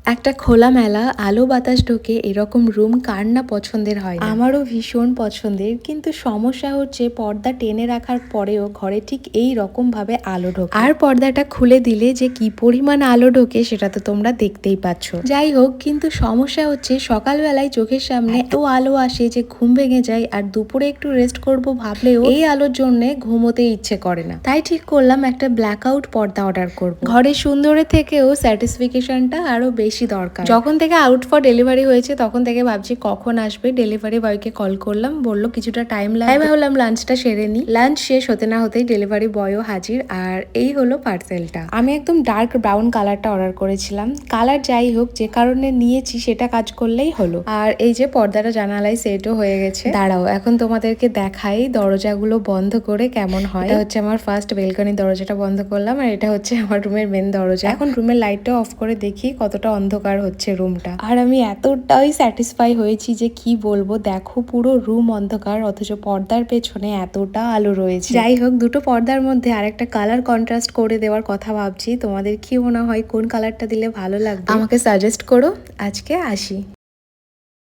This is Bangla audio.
একটা খোলামেলা আলো বাতাস ঢোকে এরকম রুম কার না পছন্দের হয় না? আমারও ভীষণ পছন্দের, কিন্তু সমস্যা হচ্ছে পর্দা টেনে রাখার পরেও ঘরে ঠিক এই রকম ভাবে আলো ঢোকে। আর পর্দাটা খুলে দিলে যে কি পরিমাণ আলো ঢোকে সেটা তো তোমরা দেখতেই পাচ্ছ। যাই হোক, কিন্তু সমস্যা হচ্ছে সকালবেলায় চোখের সামনে এত আলো আসে যে ঘুম ভেঙে যায়, আর দুপুরে একটু রেস্ট করব ভাবলেও এই আলোর জন্য ঘুমোতে ইচ্ছে করে না। তাই ঠিক করলাম একটা ব্ল্যাক আউট পর্দা অর্ডার করব। ঘরে সুন্দরের থেকেও স্যাটিসফিকেশনটা আরো বেশি দরকার। যখন থেকে আউট ফর ডেলিভারি হয়েছে তখন থেকে ভাবছি কখন আসবে। ডেলিভারি বয়কে কল করলাম, বললো কিছুটা টাইম লাগবে। ভাবলাম লাঞ্চটা সেরে নি। লাঞ্চ শেষ হতে না হতেই ডেলিভারি বয়ও হাজির, আর এই হলো পার্সেলটা। আমি একদম ডার্ক ব্রাউন কালারটা অর্ডার করেছিলাম। কালার যাই হোক, যে কারণে নিয়েছি সেটা কাজ করলেই হলো। আর এই যে পর্দাটা জানালায় সেটও হয়ে গেছে। দাঁড়াও, এখন তোমাদেরকে দেখাই দরজাগুলো বন্ধ করে কেমন হয়। এটা হচ্ছে আমার ফার্স্ট বেলকনি দরজাটা বন্ধ করলাম, আর এটা হচ্ছে আমার রুমের মেন দরজা। এখন রুমের লাইটটা অফ করে দেখি কতটা অন্ধকার হচ্ছে রুমটা। আর আমি এতটাই স্যাটিসফাই হয়েছি যে কি বলবো। দেখো পুরো রুম অন্ধকার, অথচ পর্দার পেছনে এতটা আলো রয়েছে। যাই হোক, দুটো পর্দার মধ্যে আরেকটা কালার কন্ট্রাস্ট করে দেওয়ার কথা ভাবছি। তোমাদের কি মনে হয় কোন কালারটা দিলে ভালো লাগবে আমাকে সাজেস্ট করো। আজকে আসি।